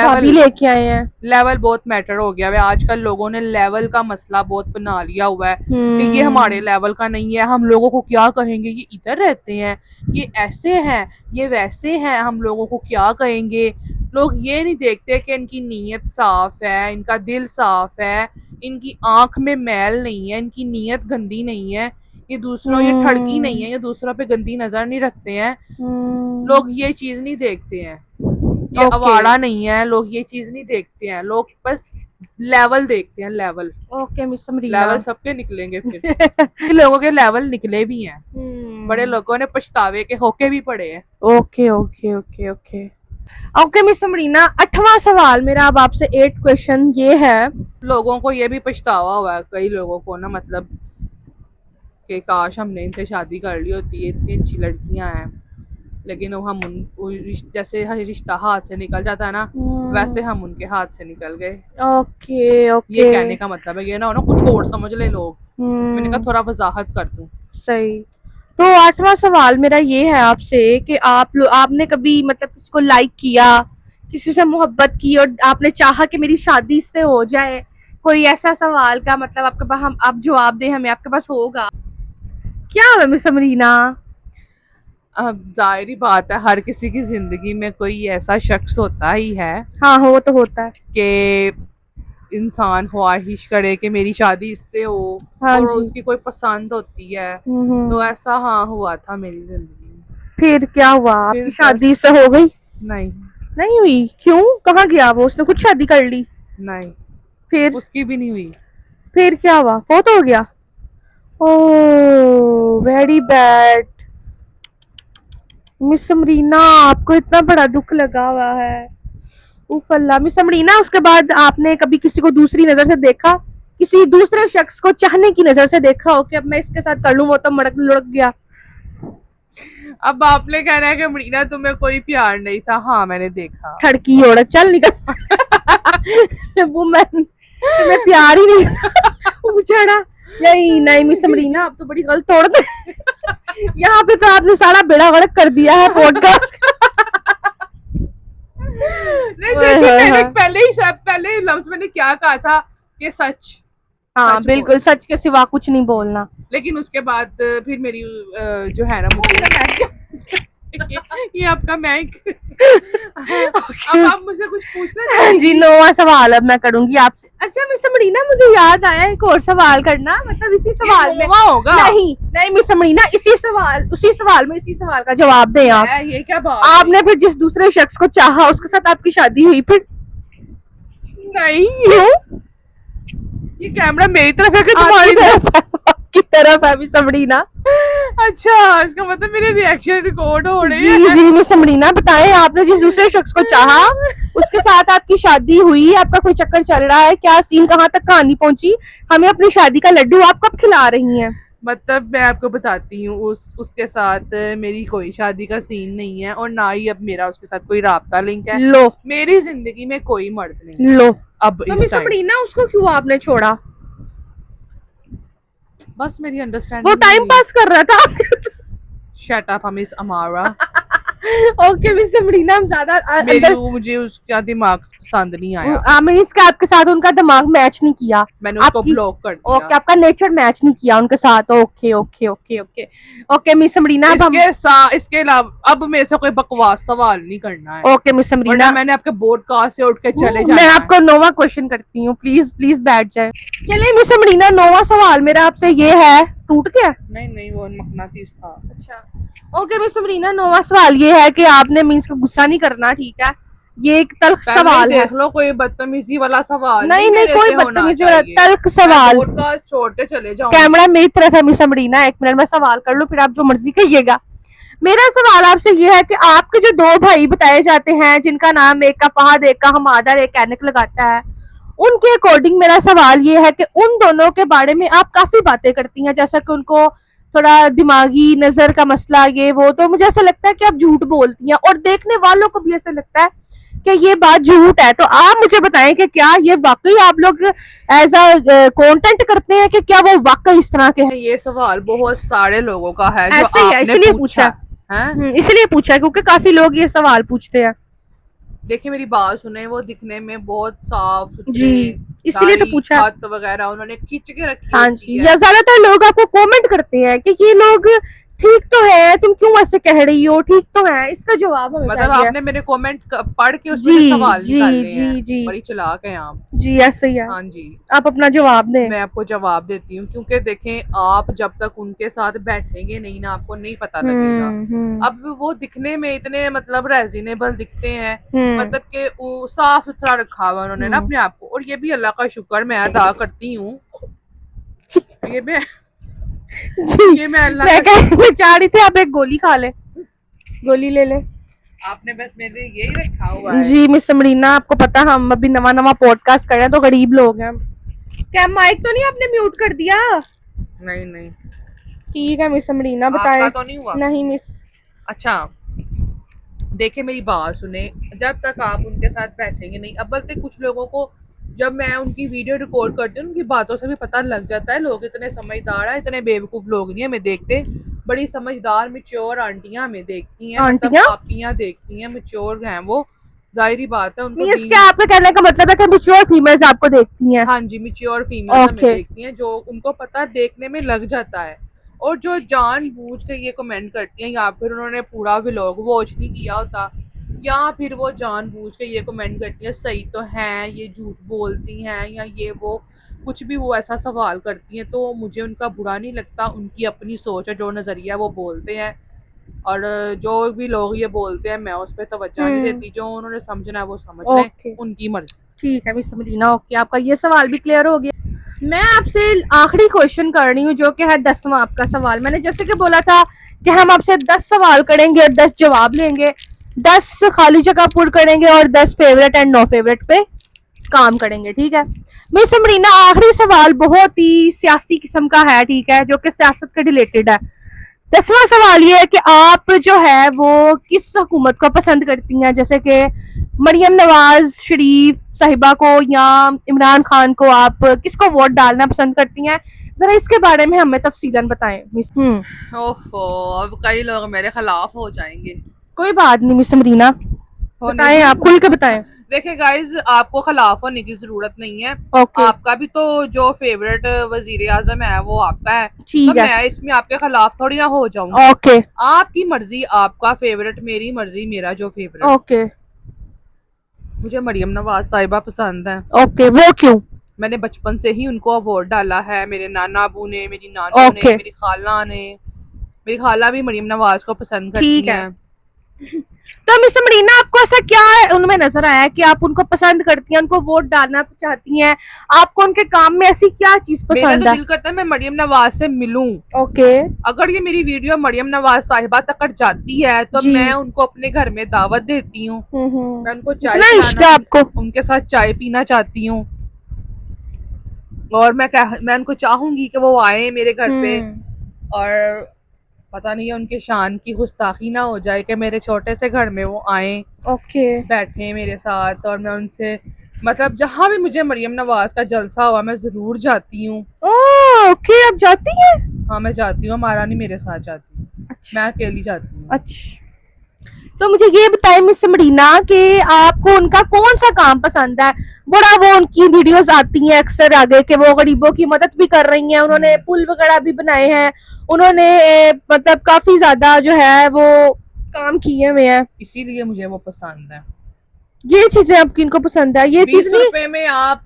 भाभी लेवल लेके आए हैं। लेवल बहुत मैटर हो गया है आजकल। लोगों ने लेवल का मसला बहुत बना लिया हुआ है कि ये हमारे लेवल का नहीं है, हम लोगों को क्या कहेंगे, ये इधर रहते हैं, ये ऐसे हैं, ये वैसे हैं, हम लोगों को क्या कहेंगे। लोग ये नहीं देखते कि इनकी नीयत साफ है, इनका दिल साफ है, इनकी आंख में मैल नहीं है, इनकी नीयत गंदी नहीं है, ये दूसरों ये ठड़की नहीं है, ये दूसरों पे गंदी नजर नहीं रखते हैं। लोग ये चीज नहीं देखते हैं, ये Okay. अवाड़ा नहीं है, लोग ये चीज नहीं देखते हैं, लोग बस लेवल देखते हैं। Level okay miss Samreena, level सबके निकलेंगे फिर लोगों के लेवल निकले भी हैं, बड़े लोगों ने पछतावे के होके भी पड़े हैं। Okay okay okay okay okay miss Samrina, 8वां सवाल मेरा अब आपसे 8 क्वेश्चन ये है। लोगों को ये भी पछतावा हुआ है, कई लोगों को ना, मतलब कि काश हमने इनसे शादी कर ली होती है, इतनी अच्छी लड़कियां हैं, लेकिन जैसे रिश्ता हाथ से निकल जाता है ना, वैसे हम उनके हाथ से निकल गए। ओके ओके, ये कहने का मतलब है, ये ना कुछ और समझ ले लोग। मैंने कहा थोड़ा वजाहत कर दूं। सही। तो 8वां सवाल मेरा ये है आपसे कि आपने कभी मतलब किसी को लाइक किया, किसी से मोहब्बत की और आपने चाहा कि मेरी शादी इससे हो जाए? कोई ऐसा सवाल का मतलब आपके पास, हम आप जवाब दें हमें, आपके पास होगा क्या है मिस समरीना? अब जाहिर बात है, हर किसी की जिंदगी में कोई ऐसा शख्स होता ही है हाँ वो तो होता है। कि इंसान ख्वाहिश करे कि मेरी शादी इससे हो, हाँ और जी। उसकी कोई पसंद होती है, तो ऐसा हाँ हुआ था मेरी जिंदगी में। फिर क्या हुआ? फिर आपकी शादी इससे हो गई? नहीं नहीं हुई? क्यों? कहाँ गया वो? उसने खुद शादी कर ली? नहीं, फिर उसकी भी नहीं हुई। फिर क्या हुआ? फोत हो गया? Oh very bad miss Samreena, आपको इतना बड़ा दुख लगा हुआ है। उफ अल्लाह। मिस समरीना, उसके बाद आपने कभी किसी को दूसरी नजर से देखा, किसी दूसरे शख्स को चाहने की नजर से देखा हो कि अब मैं इसके साथ कर लूं, वो तो मड़क लुढ़क गया? अब आपने कहना है कि मरीना तुम्हें कोई प्यार नहीं था। हाँ मैंने देखा। ठड़की औरत, चल निकल। वो मैं तुम्हें प्यार ही नहीं था। वो बेचारा। नहीं नहीं मिस समरीना, आप तो बड़ी गलत औरत है। यहाँ पे तो आपने सारा बेड़ा गर्क कर दिया है पॉडकास्ट। नहीं देखिए, मैंने पहले लफ्ज मैंने क्या कहा था कि सच। हाँ सच बिल्कुल, सच के सिवा कुछ नहीं बोलना। लेकिन उसके बाद फिर मेरी जो है ना, मुझे ये आपका मैक। अब आप मुझसे कुछ पूछना चाहिए। जी 9वां सवाल अब मैं करूंगी आपसे। अच्छा मिस समरीना, मुझे याद आया एक और सवाल करना, मतलब इसी सवाल में। होगा नहीं नहीं मिस समरीना, उसी सवाल में इसी सवाल का जवाब दें आप। ये क्या बात आपने फिर जिस दूसरे शख्स को चाहा उसके साथ आपकी शादी हुई, फिर नहीं, क्यों? ये कैमरा मेरी तरफ है कि आपकी तुम्हारी तरफ? तरफ है, आपकी तरफ है मिस समरीना। अच्छा, इसका मतलब मेरे रिएक्शन रिकॉर्ड हो रहे जी हैं। जी मिस समरीना, बताएं आपने जिस दूसरे शख्स को चाहा उसके साथ आपकी शादी हुई, आपका कोई चक्कर चल रहा है क्या? सीन कहाँ तक कहानी पहुंची? हमें अपनी शादी का लड्डू आप कब खिला रही हैं? मतलब मैं आपको बताती हूँ, उसके साथ मेरी कोई शादी का सीन नहीं है, और ना ही अब मेरा उसके साथ कोई राब्ता लिंक है। लो मेरी जिंदगी में कोई मर्द नहीं लो। अब तो इस मिस टाइम। समरीना, उसको क्यों आपने छोड़ा? बस मेरी अंडरस्टैंडिंग वो टाइम पास कर रहा था। शट अप मिस अमारा। ओके मिस समरीना, हम ज्यादा मुझे उसका दिमाग पसंद नहीं आया। मैंने इसका आपके साथ उनका दिमाग मैच नहीं किया। मैंने उसको आपकी- ब्लॉक कर दिया। ओके, आपका नेचर मैच नहीं किया उनके साथ। Okay okay okay okay okay miss Samrina, अब हम इसके अलावा अब मेरे से कोई बकवास सवाल नहीं करना है, ओके मिस समरीना, वरना मैंने आपके पॉडकास्ट से उठ के चले जाना मैं है। आपको 9वां क्वेश्चन करती हूँ, प्लीज प्लीज बैठ जाए। चलिए मिस समरीना, 9वां सवाल मेरा आपसे ये है टूट गया? नहीं नहीं, वो मकनातीस था। अच्छा ओके मिस समरीना, नौवां सवाल ये है कि आपने मीन्स को गुस्सा नहीं करना, ठीक है? ये एक तल्ख पहले सवाल है। देख लो कोई बदतमीजी वाला सवाल नहीं नहीं, मेरे कोई से होना बदतमीजी वाला चाहिए। तल्ख सवाल। पॉडकास्ट छोड़ के चले जाओ। कैमरा मेरी तरफ है मिस समरीना, एक मिनट में सवाल कर लो, फिर आप जो मर्जी कहिएगा। मेरा सवाल आपसे ये है कि आपके जो दो भाई बताए जाते हैं, जिनका नाम एक का फहद, एक का हमाद और एक ऐनक लगाता है, उनके अकॉर्डिंग मेरा सवाल ये है कि उन दोनों के बारे में आप काफी बातें करती हैं, जैसा कि उनको थोड़ा दिमागी नजर का मसला ये वो, तो मुझे ऐसा लगता है कि आप झूठ बोलती हैं और देखने वालों को भी ऐसा लगता है कि ये बात झूठ है। तो आप मुझे बताएं कि क्या ये वाकई आप लोग एज अ कंटेंट करते हैं कि क्या वो वाकई इस तरह के हैं? ये सवाल बहुत सारे लोगों का है जो ऐसे ही है, आपने इसलिए पूछा है। इसलिए पूछा क्योंकि काफी लोग ये सवाल पूछते हैं। देखिए मेरी बात सुने, वो दिखने में बहुत साफ जी, सुथरे, इसलिए तो दाढ़ी, पूछा। छत वगैरह उन्होंने खींच के रखी हाँ होती जी, है। या ज्यादातर लोग आपको कमेंट करते हैं कि ये लोग ठीक तो है, तुम क्यों ऐसे कह रही हो, ठीक तो है। इसका जवाब हमें मतलब चाहिए। आपने मेरे कमेंट पढ़ के उसमें जी, सवाल जी, निकाले जी, हैं। जी। बड़ी चालाक है आप। जी ऐसे ही है। हाँ जी, आप अपना जवाब दें। मैं आपको जवाब देती हूँ, क्योंकि देखें आप जब तक उनके साथ बैठेंगे नहीं ना, आपको नहीं पता लगेगा। अब वो दिखने में इतने मतलब रेजिनेबल दिखते हैं, मतलब कि वो साफ सुथरा रखा हुआ उन्होंने ना अपने आप को, और ये भी अल्लाह का शुक्र मैं अदा करती हूँ। ये मैं जी, मैं अल्लाह मैं का चाह रही थी आप एक गोली खा ले, गोली ले ले। आपने बस मेरे लिए यही रखा हुआ है। जी मिस समरीना, आपको पता हम अभी नवा नवा पॉडकास्ट कर रहे हैं तो गरीब लोग हैं। क्या माइक तो नहीं आपने म्यूट कर दिया? नहीं नहीं, ठीक है मिस समरीना, बताएं। आपका तो नहीं हुआ? नहीं मिस। अच्छा देखिए मेरी बात सुने, जब तक आप उनके साथ बैठेंगे नहीं, अब बोलते कुछ लोगों को जब मैं उनकी वीडियो रिकॉर्ड करती हूँ उनकी बातों से भी पता लग जाता है, लोग इतने समझदार है, इतने बेवकूफ लोग नहीं हमें देखते, बड़ी समझदार मैच्योर आंटियां हमें देखती हैं, मतलब आंटियां? आपियां देखती हैं, मैच्योर हैं वो, जाहिर बात है उनको मीन्स क्या आपका कहने का मतलब है कि मैच्योर फीमेल्स आपको देखती हैं? हाँ जी, मैच्योर फीमेल हमें Okay. देखती हैं, जो उनको पता देखने में लग जाता है। और जो जानबूझ के ये कमेंट करती हैं, या फिर उन्होंने पूरा व्लॉग वॉच नहीं किया होता, या फिर वो जानबूझ के ये कमेंट करती हैं सही तो हैं, ये झूठ बोलती हैं, या ये वो कुछ भी वो ऐसा सवाल करती हैं, तो मुझे उनका बुरा नहीं लगता। उनकी अपनी सोच है, जो नज़रिया वो बोलते हैं, और जो भी लोग ये बोलते हैं मैं उस पर तवज्जो नहीं देती, जो उन्होंने समझना है वो समझ लें, उनकी मर्जी। ठीक है मिस समरीना, ओके, आपका ये सवाल भी क्लियर हो गया। मैं आपसे आखिरी क्वेश्चन कर रही हूँ जो कि है 10वां आपका सवाल। मैंने जैसे कि बोला था कि हम आपसे 10 सवाल करेंगे और 10 जवाब लेंगे, 10 खाली जगह पुर करेंगे और 10 फेवरेट एंड नो फेवरेट पे काम करेंगे, ठीक है? मिस समरीना, आखिरी सवाल बहुत ही सियासी किस्म का है, ठीक है, जो कि सियासत के रिलेटेड है। 10वां सवाल ये है कि आप जो है वो किस हुकूमत को पसंद करती हैं, जैसे कि मरियम नवाज शरीफ साहिबा को या इमरान खान को, आप किसको वोट डालना पसंद करती हैं? जरा इसके बारे में हमें तफसीलन बताएं मिस। ओहो, अब कई लोग मेरे खिलाफ हो जाएंगे। कोई बात नहीं मिस समरीना, बताएं, आप खुल के बताएं। देखिए गाइज, आपको खिलाफ होने की जरूरत नहीं है। ओके, आपका भी तो जो फेवरेट वजीर आजम है वो आपका है, ठीक तो है। मैं इसमें आपके खिलाफ थोड़ी ना हो जाऊंगी। ओके आपकी मर्जी आपका फेवरेट, मेरी मर्जी मेरा जो फेवरेट। ओके मुझे मरियम नवाज साहिबा पसंद है। ओके, वो क्यों? मैंने बचपन से ही उनको वोट डाला है, मेरे नाना अबू ने, मेरी नानू ने, Okay. मेरी खाला ने, मेरी खाला भी मरियम नवाज को पसंद करती ठीक है। है। तो मिस मरीना, आपको ऐसा क्या उनमें नजर आया कि आप उनको पसंद करती हैं, उनको वोट डालना चाहती हैं? आपको उनके काम में ऐसी क्या चीज मेरा पसंद तो है? दिल करता है मैं मरियम नवाज से मिलूं। ओके, अगर ये मेरी वीडियो मरियम नवाज साहिबा तक जाती है तो जी। मैं उनको अपने घर में दावत देती हूँ, मैं उनको चाय इतना इश्क है आपको? उनके साथ चाय पीना चाहती हूँ, और मैं उनको चाहूंगी कि वो आए मेरे घर पे, और पता नहीं है उनके शान की गुस्ताखी ना हो जाए कि मेरे छोटे से घर में वो आए, ओके, बैठे मेरे साथ, और मैं उनसे मतलब जहाँ भी मुझे मरियम नवाज का जलसा हुआ मैं जरूर जाती हूँ। ओके, आप जाती हैं? हाँ मैं जाती हूँ, हमारा नहीं मेरे साथ जाती, मैं अकेली जाती हूँ। अच्छा, तो मुझे ये बताएं मिस मरीना कि आपको उनका कौन सा काम पसंद है? बड़ा वो उनकी वीडियोस आती हैं अक्सर आगे कि वो गरीबों की मदद भी कर रही हैं, उन्होंने पुल वगैरह भी बनाए हैं, उन्होंने मतलब काफी ज्यादा जो है वो काम किए हुए हैं, इसीलिए मुझे वो पसंद है। ये चीजें आपकी इनको पसंद है? ये चीज 20 नहीं, रुपए में आप,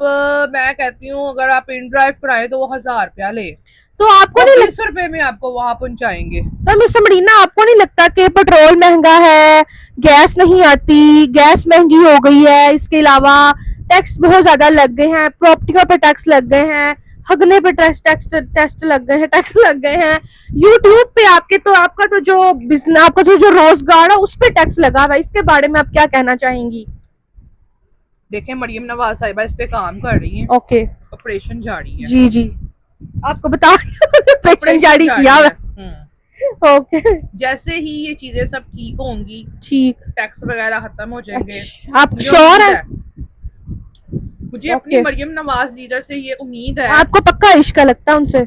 मैं कहती हूँ अगर आप इन ड्राइव कराए तो वो 1000 रुपया ले। तो आपको नहीं 20 रुपए में आपको वहां पहुंचाएंगे। तो मिस्टर मरीना, आपको नहीं लगता कि पेट्रोल महंगा है, गैस नहीं आती, गैस महंगी हो गई है, इसके अलावा टैक्स बहुत ज्यादा लग गए हैं, प्रॉपर्टियों पे टैक्स लग गए हैं, हगने पे टैक्स लग गए हैं, यूट्यूब पे आपके तो आपका तो जो बिजनेस, आपका तो जो रोजगार है उस पे टैक्स लगा हुआ है, इसके बारे में आप क्या कहना चाहेंगी? देखें, मरियम नवाज साहिबा इस पे काम कर रही हैं, ओके, ऑपरेशन जारी है। जी जी, आपको बता पेशन जारी किया हुआ है। ओके, जैसे ही ये चीजें सब ठीक होंगी, ठीक, टैक्स वगैरह खत्म हो जाएंगे। अच्छा, आप मुझे श्योर उम्मीद है? मुझे अपनी ओके। मरियम नवाज लीडर से ये उम्मीद है आपको पक्का इश्क लगता है उनसे?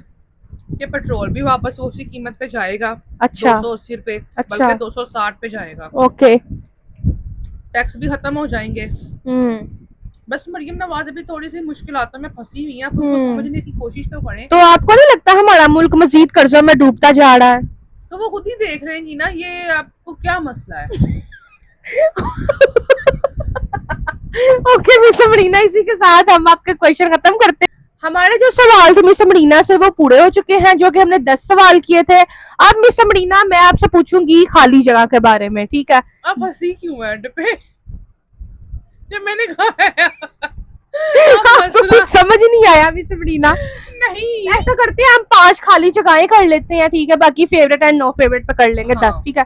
कि पेट्रोल भी वापस उसी कीमत पे जाएगा, अच्छा, 280 रुपए, अच्छा। बल्कि 260 पे जाएगा। ओके, टैक्स भी खत्म हो जाएंगे। हम्म, बस मरियम नवाज अभी थोड़ी सी मुश्किलातों में फंसी हुई है, आप उनको समझने की कोशिश तो करें। तो आपको नहीं लगता हमारा मुल्क मजीद कर्जों में डूबता जा रहा है? तो वो खुद ही देख रहेंगी ना, ये आपको क्या मसला है। ओके मिस मरीना, इसी के साथ हम आपके क्वेश्चन खत्म करते हैं। हमारे जो सवाल थे मिस मरीना से वो पूरे हो चुके हैं, जो कि हमने 10 सवाल किए थे। अब मिस मरीना, मैं आपसे पूछूंगी खाली जगह के बारे में, ठीक है? आप हंसी क्यों है एंड पे, ये मैंने कहा है। आप आपको कुछ समझ नहीं आया मिस मरीना? नहीं, ऐसा करते हैं, हम 5 खाली जगहें कर लेते हैं, ठीक है? बाकी फेवरेट एंड नो फेवरेट पे कर लेंगे। हाँ। 10, ठीक है?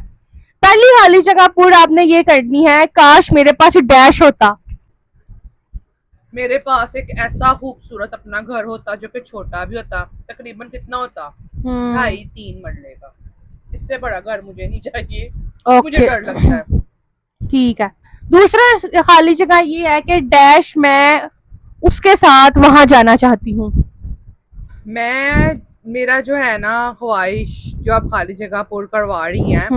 पहली खाली जगह पूरा आपने ये करनी है, काश मेरे पास डैश होता। मेरे पास एक ऐसा खूबसूरत अपना घर होता जो कि छोटा भी होता, तकरीबन कितना होता, 2.5-3 मरले का। इससे बड़ा घर मुझे नहीं चाहिए, मुझे डर लगता है। ठीक है। दूसरा खाली जगह ये है कि डैश मैं उसके साथ वहां जाना चाहती हूँ। मेरा जो है ना ख्वाहिश, जो आप खाली जगह पूर्ण करवा रही हैं,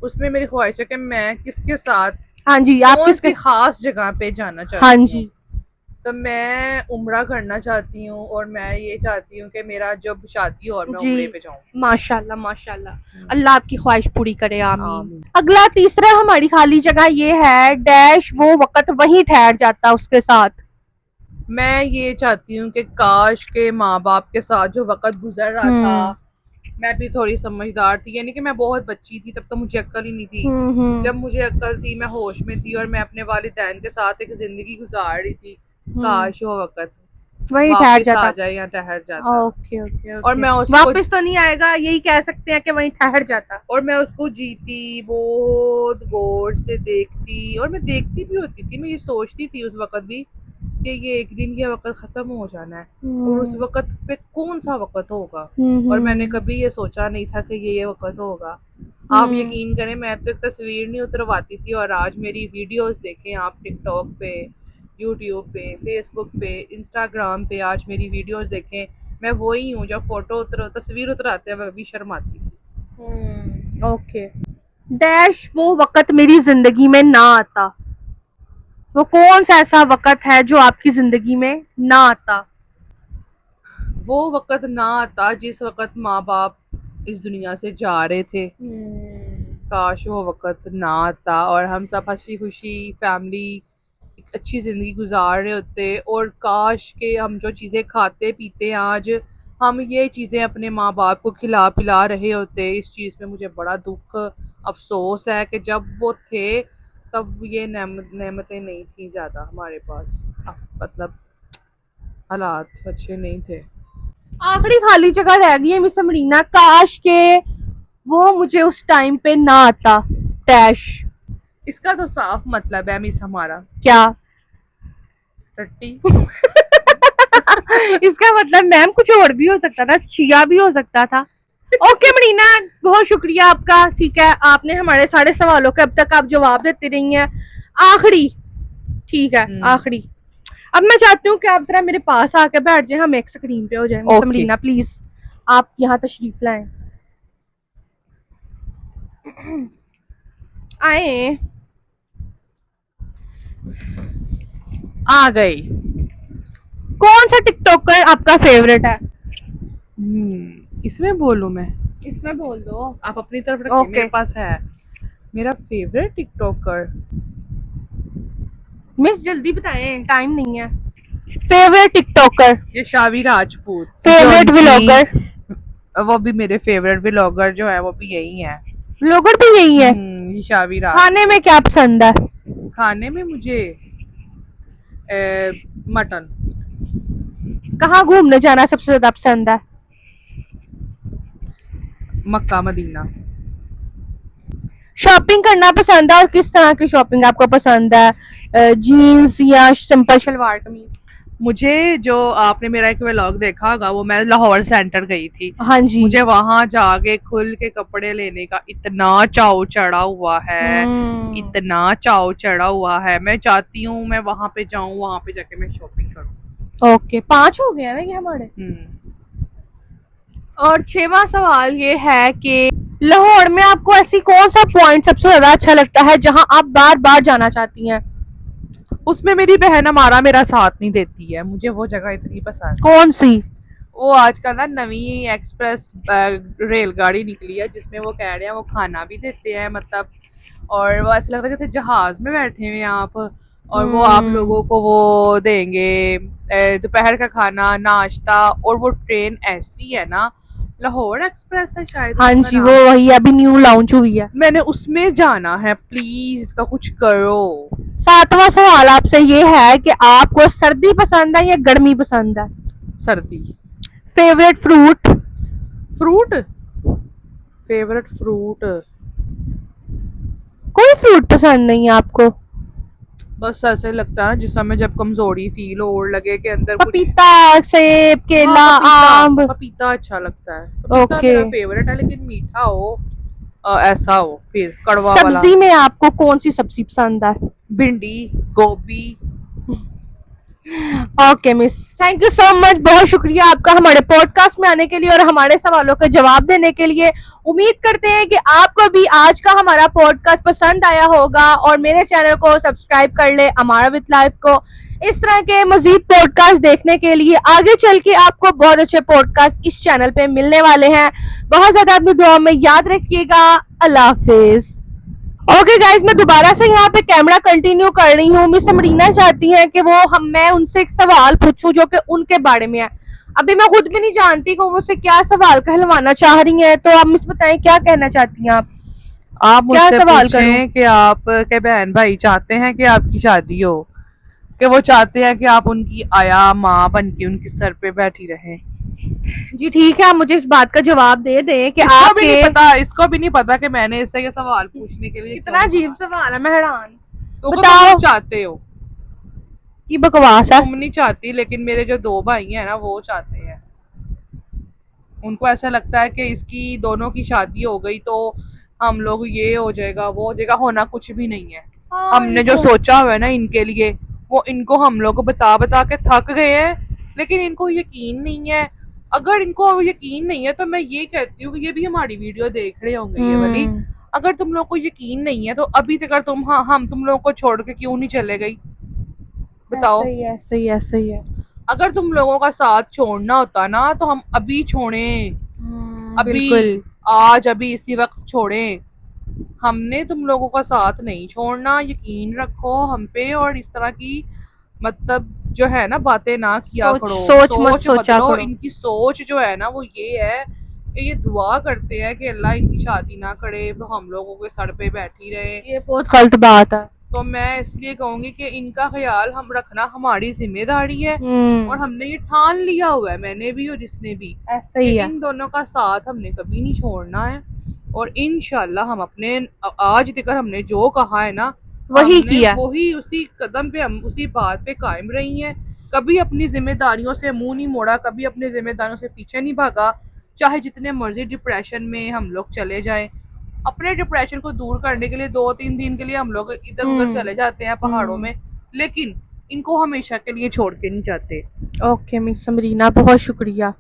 उसमें मेरी ख्वाहिश है कि मैं किसके साथ, हाँ जी, आप कौन किसके? सी खास जगह पे जाना चाहती हाँ हूँ। जी, तो मैं उम्रा करना चाहती हूँ, और मैं ये चाहती हूँ कि मेरा जब शादी हो और मैं जी। उम्रे पे जाऊँ। माशाल्लाह माशाल्लाह, अल्लाह आपकी ख्वाहिश पूरी करे, आमीन। आमीन। अगला तीसरा हमारी खाली जगह ये है, डैश वो वक्त वहीं ठहर जाता उसके साथ। मैं ये चाहती हूँ कि काश के माँ बाप के साथ जो वक्त गुजर रहा था, मैं भी थोड़ी समझदार थी, यानी कि मैं बहुत बच्ची थी, तब तो मुझे अक्ल ही नहीं थी। जब मुझे अक्ल थी, मैं होश में थी और मैं अपने वालिदैन के साथ एक जिंदगी गुजार रही थी, काश वो वक्त वहीं ठहर वापस जाता। आ जाए या ठहर जाता। ओके ओके, और मैं उसको वापस तो नहीं आएगा, यही कह सकते हैं कि वहीं ठहर जाता। और मैं उसको जीती, बहुत गौर से देखती, और मैं देखती भी होती थी, मैं ये सोचती थी उस वक्त भी कि ये एक दिन ये वक्त खत्म हो जाना है, और उस वक्त पे कौन सा वक्त होगा, और मैंने कभी ये सोचा नहीं था कि ये वक्त होगा। आप यकीन करें, मैं तो एक तस्वीर नहीं उतरवाती थी, और आज मेरी वीडियोस देखें आप टिकटॉक पे, यूट्यूब पे, फेसबुक पे, इंस्टाग्राम पे, आज मेरी वीडियोस देखें, मैं वही हूँ जो तस्वीर उतराते हुए भी शर्माती थी। ओके। डैश वो वक्त मेरी जिंदगी में ना आता। वो कौन सा ऐसा वक्त है जो आपकी जिंदगी में ना आता? वो वक्त ना आता जिस वक्त माँ बाप इस दुनिया से जा रहे थे। काश वो वक्त ना आता और हम सब हंसी खुशी फैमिली एक अच्छी ज़िंदगी गुजार रहे होते, और काश के हम जो चीज़ें खाते पीते आज हम ये चीज़ें अपने माँ बाप को खिला पिला रहे होते। इस चीज़ में मुझे बड़ा दुख अफसोस है कि जब वो थे तब ये नेमतें नहीं थी ज़्यादा हमारे पास, मतलब हालात अच्छे नहीं थे। आखिरी खाली जगह रह गई है मिस मरीना, काश के वो मुझे उस टाइम पे ना आता। डैश। इसका तो साफ मतलब है मिस हमारा क्या? टट्टी। इसका मतलब मैम कुछ और भी हो सकता था, शिया भी हो सकता था। ओके मरीना, बहुत शुक्रिया आपका, ठीक है? आपने हमारे सारे सवालों के अब तक आप जवाब देती रही हैं। आखिरी, ठीक है, आखिरी, अब मैं चाहती हूँ कि आप जरा मेरे पास आके बैठ जाए, हम एक स्क्रीन पे हो जाए। मिस मरीना प्लीज आप यहाँ तशरीफ लाएं। आए, आ गई। कौन सा टिकटॉकर आपका फेवरेट है? इसमें बोलूं मैं? इसमें बोल दो। आप अपनी तरफ रखिए। Okay. मेरे पास है मेरा फेवरेट टिकटॉकर। मिस जल्दी बताएं, टाइम नहीं है। फेवरेट टिकटॉकर, ये शावी राजपूत, फेवरेट व्लॉगर। वो भी मेरे फेवरेट व्लॉगर जो है वो भी यही है। व्लॉगर भी यही है। ईशावी राज। खाने में क्या पसंद है? खाने में मुझे मटन। कहाँ घूमने जाना सबसे ज्यादा पसंद है? Mecca Medina. शॉपिंग करना पसंद है, और किस तरह की शॉपिंग आपको पसंद है? जीन्स या सिंपल शलवार कमीज? मुझे जो आपने मेरा एक व्लॉग देखा होगा वो मैं लाहौर सेंटर गई थी। हाँ जी। मुझे वहां जाके खुल के कपड़े लेने का इतना चाव चढ़ा हुआ है, इतना चाव चढ़ा हुआ है। मैं चाहती हूँ मैं वहां पे जाऊं, वहां पे जाके मैं शॉपिंग करूं। ओके, 5 हो गया ना ये हमारे। और 6वां सवाल ये है कि लाहौर में आपको ऐसी कौन सा पॉइंट सबसे ज्यादा अच्छा लगता है जहां आप बार बार जाना चाहती हैं? उसमें मेरी बहन हमारा मेरा साथ नहीं देती है। मुझे वो जगह इतनी पसंद है। कौन सी? वो आजकल ना नवी एक्सप्रेस रेलगाड़ी निकली है जिसमें वो कह रहे हैं वो खाना भी देते हैं, मतलब, और वो ऐसा लगता है जैसे जहाज में बैठे हुए हैं आप, और वो आप लोगों को वो देंगे दोपहर का खाना, नाश्ता, और वो ट्रेन ऐसी है ना, लाहौर एक्सप्रेस है शायद। हाँ उसका जी, नाम। वो वही अभी न्यू लॉन्च हुई है। मैंने उसमें जाना है, प्लीज इसका कुछ करो। 7वां सवाल आपसे ये है कि आपको सर्दी पसंद है या गर्मी पसंद है? सर्दी। Favourite fruit? Fruit, favourite fruit, कोई फ्रूट पसंद नहीं है आपको? बस ऐसे लगता है ना जिस समय जब कमजोरी फील हो और लगे कि अंदर कुछ। पपीता, सेब, केला, आम? पपीता अच्छा लगता है। पपीता ओके। मेरा फेवरेट है, लेकिन मीठा हो, ऐसा हो, फिर कड़वा वाला। सब्जी में आपको कौन सी सब्जी पसंद है? भिंडी, गोभी। Okay miss, thank you so much, बहुत शुक्रिया आपका हमारे पॉडकास्ट में आने के लिए और हमारे सवालों का जवाब देने के लिए। उम्मीद करते हैं कि आपको भी आज का हमारा पॉडकास्ट पसंद आया होगा, और मेरे चैनल को सब्सक्राइब कर ले, अमारा विद लाइफ को। इस तरह के मजीद पॉडकास्ट देखने के लिए आगे चल के आपको बहुत अच्छे पॉडकास्ट इस चैनल पे मिलने वाले हैं। बहुत ज्यादा अपनी दुआ में याद रखिएगा। अल्लाह हाफिज। ओके गाइज, मैं दोबारा से यहाँ पे कैमरा कंटिन्यू कर रही हूँ। मिस समरीना चाहती हैं कि मैं उनसे एक सवाल पूछूं जो कि उनके बारे में है। अभी मैं खुद भी नहीं जानती कि वो मुझसे क्या सवाल कहलवाना चाह रही हैं, तो आप मिस बताएं क्या कहना चाहती हैं आप? आप क्या मुझसे सवाल पूछें कि आप के बहन भाई चाहते हैं कि आपकी शादी हो, कि वो चाहते हैं कि आप उनकी आया माँ बन के उनके सर पे बैठी रहें। जी ठीक है, आप मुझे इस बात का जवाब दे दें कि इसको आप भी नहीं पता, इसको भी नहीं पता कि मैंने इससे ये सवाल पूछने के लिए इतना अजीब सवाल है, मैं हैरान। तो बताओ। तुम चाहते हो? ये बकवास है। तुम नहीं चाहती, लेकिन मेरे जो 2 भाई हैं ना वो चाहते हैं। उनको ऐसा लगता है कि इसकी दोनों की शादी हो गई तो हम लोग ये हो जाएगा वो हो जाएगा। होना कुछ भी नहीं है। हाँ, हमने जो सोचा हुआ है ना इनके लिए, वो इनको हम लोग बता बता के थक गए हैं, लेकिन इनको यकीन नहीं है। अगर इनको यकीन नहीं है तो मैं ये कहती हूँ कि ये भी हमारी वीडियो देख रहे होंगे ये वाली। अगर तुम लोग को यकीन नहीं है तो अभी तक तुम हम तुम लोगों को छोड़ के क्यों नहीं चले गई, बताओ। सही है, सही है, सही है। अगर तुम लोगों का साथ छोड़ना होता ना तो हम अभी छोड़े, अभी, आज, अभी इसी वक्त छोड़े। हमने तुम लोगों का साथ नहीं छोड़ना, यकीन रखो हम पे। और इस तरह की मतलब जो है ना बातें ना किया करो, सोच मत सोचा बदलो। करो। इनकी सोच जो है ना वो ये है कि ये दुआ करते हैं कि अल्लाह इनकी शादी ना करे, तो हम लोगों के सर पे बैठी रहे। ये बहुत गलत बात है। तो मैं इसलिए कहूंगी कि इनका ख्याल हम रखना हमारी जिम्मेदारी है, और हमने ये ठान लिया हुआ है, मैंने भी और जिसने भी, ऐसा ही है। इन दोनों का साथ हमने कभी नहीं छोड़ना है। और इंशाल्लाह हम अपने आज तक हमने जो कहा है ना वही किया, वही उसी कदम पे, हम उसी बात पे कायम रही हैं। कभी अपनी जिम्मेदारियों से मुंह नहीं मोड़ा, कभी अपनी जिम्मेदारियों से पीछे नहीं भागा। चाहे जितने मर्जी डिप्रेशन में हम लोग चले जाएं, अपने डिप्रेशन को दूर करने के लिए 2-3 दिन के लिए हम लोग इधर उधर चले जाते हैं पहाड़ों में, लेकिन इनको हमेशा के लिए छोड़ के नहीं जाते। ओके मिस समरीना, बहुत शुक्रिया।